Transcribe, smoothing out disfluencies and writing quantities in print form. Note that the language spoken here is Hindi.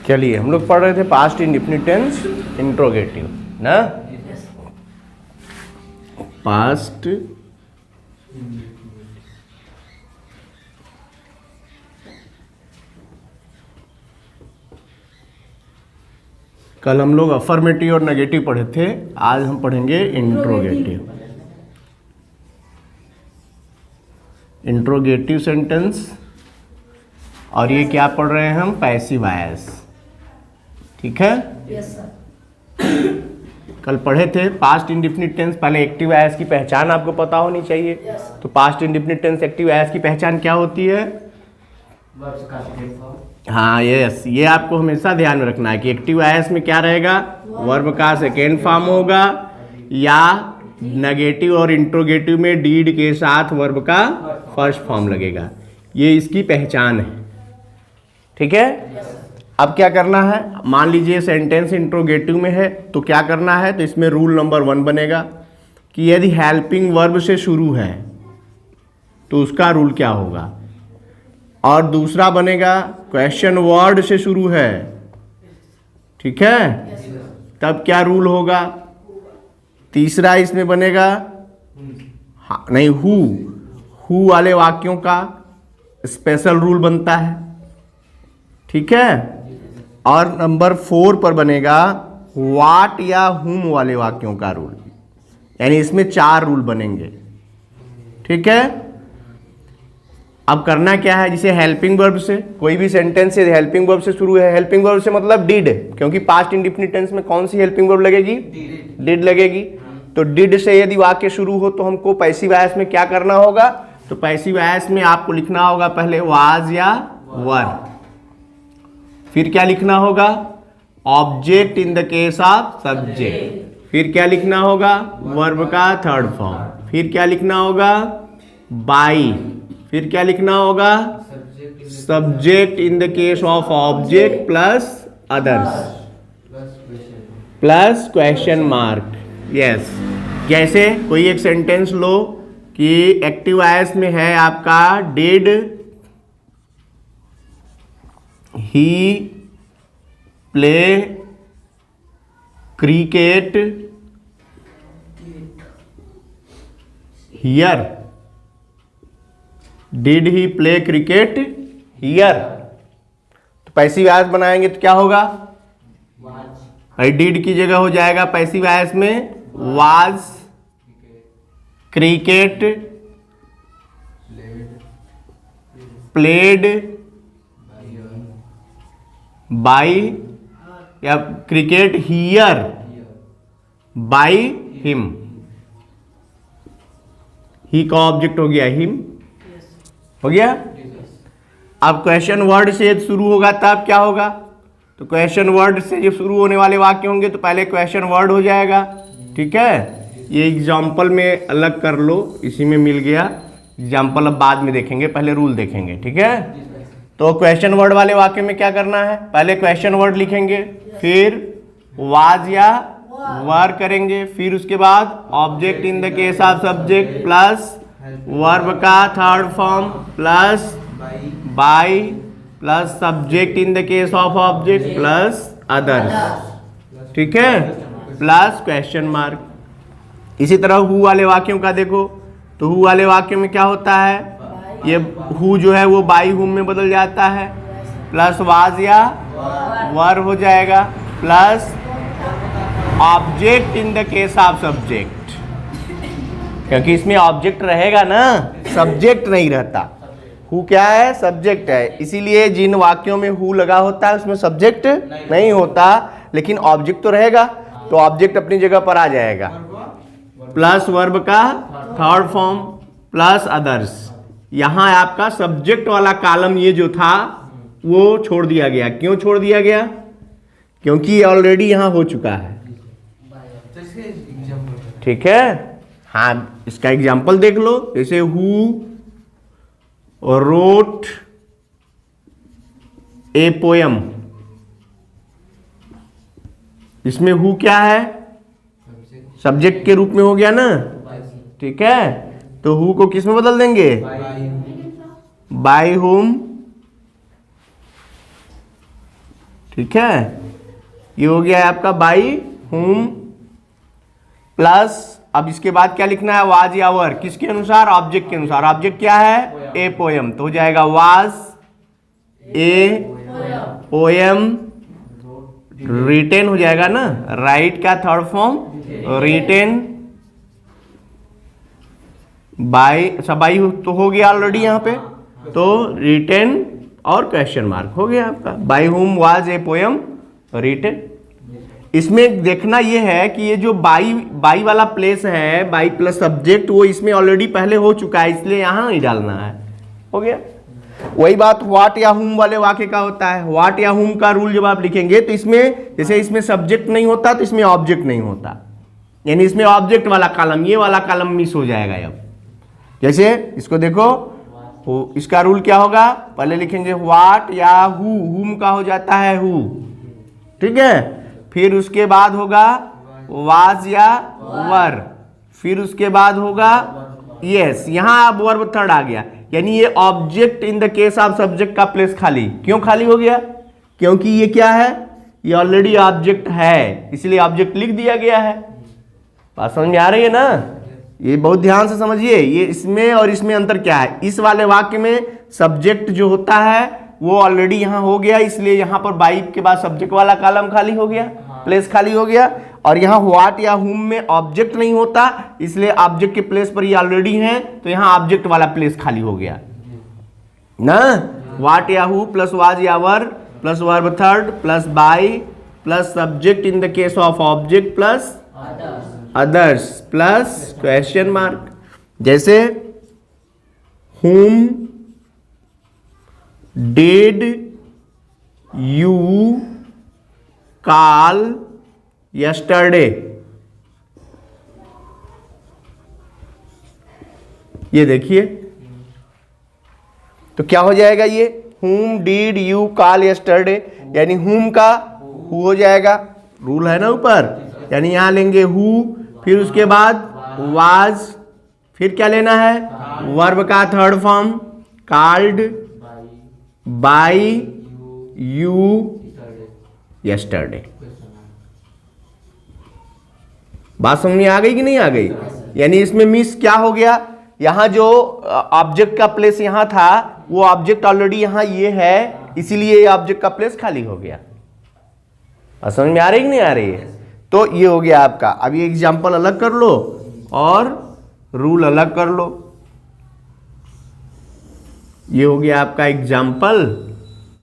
चलिए हम लोग पढ़ रहे थे पास्ट इंडेफिनिट टेंस इंट्रोगेटिव ना। पास्ट कल हम लोग अफर्मेटिव और नेगेटिव पढ़े थे, आज हम पढ़ेंगे इंट्रोगेटिव। इंट्रोगेटिव सेंटेंस, और ये क्या पढ़ रहे हैं हम? Passive voice. ठीक है? Yes sir. कल पढ़े थे पास्ट इंडेफिनिट टेंस। पहले एक्टिव वॉइस की पहचान आपको पता होनी चाहिए। तो past indefinite tense active voice की पहचान क्या होती है? हाँ यस, ये आपको हमेशा ध्यान में रखना है कि एक्टिव वॉइस में क्या रहेगा? वर्ब का सेकेंड फॉर्म होगा, या नेगेटिव और इंट्रोगेटिव में डीड के साथ वर्ब का फर्स्ट फॉर्म लगेगा। ये इसकी पहचान है। ठीक है? अब क्या करना है? मान लीजिए सेंटेंस इंट्रोगेटिव में है तो क्या करना है? तो इसमें रूल नंबर 1 बनेगा कि यदि हेल्पिंग वर्ब से शुरू है तो उसका रूल क्या होगा, और दूसरा बनेगा क्वेश्चन वर्ड से शुरू है। ठीक है? तब क्या रूल होगा? तीसरा इसमें बनेगा नहीं, हु वाले वाक्यों का स्पेशल रूल बनता है। ठीक है? और नंबर 4 पर बनेगा वाट या हुम वाले वाक्यों का रूल। यानी इसमें 4 रूल बनेंगे। ठीक है? अब करना क्या है? जिसे हेल्पिंग वर्ब से कोई भी सेंटेंस है हेल्पिंग वर्ब से शुरू है। हेल्पिंग वर्ब से मतलब डिड, क्योंकि पास्ट इंडेफिनिट टेंस में कौन सी हेल्पिंग वर्ब लगेगी? डिड लगेगी। तो डिड से यदि वाक्य शुरू हो तो हमको पैसिव वॉइस में क्या करना होगा? तो पैसिव वॉइस में आपको लिखना होगा पहले वाज या वर, फिर क्या लिखना होगा? Object in the case of subject, फिर क्या लिखना होगा? वर्ब का थर्ड फॉर्म, फिर क्या लिखना होगा? बाई, फिर क्या लिखना होगा? Subject in the case of object plus others plus question mark. Yes, जैसे कोई एक सेंटेंस लो कि एक्टिव वॉइस में है आपका did he play cricket here, did he play cricket here. तो पैसिव वॉइस बनाएंगे तो क्या होगा? डिड की जगह हो जाएगा पैसिव वॉइस में वाज क्रिकेट प्लेड बाई, या क्रिकेट हियर बाई हिम। ही का ऑब्जेक्ट हो गया हिम, हो गया। अब क्वेश्चन वर्ड से शुरू होगा तब क्या होगा? तो क्वेश्चन वर्ड से जब शुरू होने वाले वाक्य होंगे तो पहले क्वेश्चन वर्ड हो जाएगा। ठीक है? ये एग्जाम्पल में अलग कर लो, इसी में मिल गया। एग्जाम्पल अब बाद में देखेंगे, पहले रूल देखेंगे। ठीक है? तो क्वेश्चन वर्ड वाले वाक्य में क्या करना है? पहले क्वेश्चन वर्ड लिखेंगे, फिर वाज या वर करेंगे, फिर उसके बाद object in the case of subject plus verb का third form plus by plus subject in the case of object plus others. ठीक है? Plus question mark. इसी तरह हु वाले वाक्यों का देखो, तो हु वाले वाक्यों में क्या होता है? ये हु जो है वो बाई हुम में बदल जाता है, प्लस वाज या वर हो जाएगा, plus object in the case of subject, क्योंकि इसमें ऑब्जेक्ट रहेगा ना, सब्जेक्ट नहीं रहता। हु क्या है? सब्जेक्ट है। इसीलिए जिन वाक्यों में हु लगा होता है उसमें सब्जेक्ट नहीं होता, लेकिन ऑब्जेक्ट तो रहेगा, तो ऑब्जेक्ट अपनी जगह पर आ जाएगा। प्लस वर्ब का थर्ड फॉर्म प्लस अदर्स। यहां आपका सब्जेक्ट वाला कॉलम ये जो था वो छोड़ दिया गया। क्यों छोड़ दिया गया? क्योंकि ऑलरेडी यहां हो चुका है। ठीक है? हाँ, इसका एग्जाम्पल देख लो। जैसे हु रोट ए पोयम, इसमें हु क्या है? सब्जेक्ट के रूप में हो गया ना। ठीक है? तो हु को किस में बदल देंगे? By whom. ठीक है, ये हो गया है आपका बाई हुम प्लस, अब इसके बाद क्या लिखना है, वाज या वर, किसके अनुसार, ऑब्जेक्ट के अनुसार। ऑब्जेक्ट क्या है, ए पोयम, तो हो जाएगा वाज ए पोयम रिटेन हो जाएगा ना, राइट का थर्ड फॉर्म रिटेन बाय, सब बाई तो हो गया ऑलरेडी यहाँ पे, तो रिटेन और क्वेश्चन मार्क हो गया आपका, by whom was a poem retain. इसमें देखना ये है कि ये जो बाई वाला प्लेस है, बाई प्लस सब्जेक्ट, वो इसमें ऑलरेडी पहले हो चुका है, इसलिए यहां नहीं डालना है, हो गया। वही बात व्हाट या हुम वाले वाक्य का होता है। व्हाट या हुम का रूल जब आप लिखेंगे तो इसमें, जैसे इसमें सब्जेक्ट नहीं होता तो इसमें ऑब्जेक्ट नहीं होता, यानी इसमें ऑब्जेक्ट वाला कॉलम, ये वाला कॉलम मिस हो जाएगा। अब जैसे इसको देखो, इसका रूल क्या होगा, पहले लिखेंगे व्हाट या हुम का हो जाता है हु, ठीक है, फिर उसके बाद होगा वाज या वर, फिर उसके बाद होगा यस, यहां अब वर्ब थर्ड आ गया, यानी ये object in the case of subject का प्लेस खाली। क्यों खाली हो गया, क्योंकि ये क्या है, ये ऑलरेडी ऑब्जेक्ट है, इसलिए ऑब्जेक्ट लिख दिया गया है। बात समझ में आ रही है ना, ये बहुत ध्यान से समझिए, ये इसमें और इसमें अंतर क्या है। इस वाले वाक्य में सब्जेक्ट जो होता है वो ऑलरेडी यहां हो गया, इसलिए यहां पर बाई के बाद सब्जेक्ट वाला कॉलम खाली हो गया, प्लेस खाली हो गया, और यहाँ व्हाट या हुम में ऑब्जेक्ट नहीं होता, इसलिए ऑब्जेक्ट के प्लेस पर ये ऑलरेडी है, तो यहाँ ऑब्जेक्ट वाला प्लेस खाली हो गया ना। व्हाट या हु प्लस वाज या वर plus verb third plus by plus subject in the case of object plus others plus question mark. जैसे हुम डिड यू कॉल यस्टरडे, ये देखिए तो क्या हो जाएगा, ये whom did you call yesterday, यानी whom का who हो जाएगा, रूल है ना ऊपर, यानी यहां लेंगे who, फिर उसके बाद was, फिर क्या लेना है, वर्ब का third form called by you yesterday। बात समझ में आ गई कि नहीं आ गई, यानी इसमें मिस क्या हो गया, यहां जो ऑब्जेक्ट का प्लेस यहां था वो ऑब्जेक्ट ऑलरेडी यहां ये है, इसीलिए ये ऑब्जेक्ट का प्लेस खाली हो गया। समझ में आ रही कि नहीं आ रही है, तो ये हो गया आपका। अब ये एग्जांपल अलग कर लो और रूल अलग कर लो, ये हो गया आपका एग्जांपल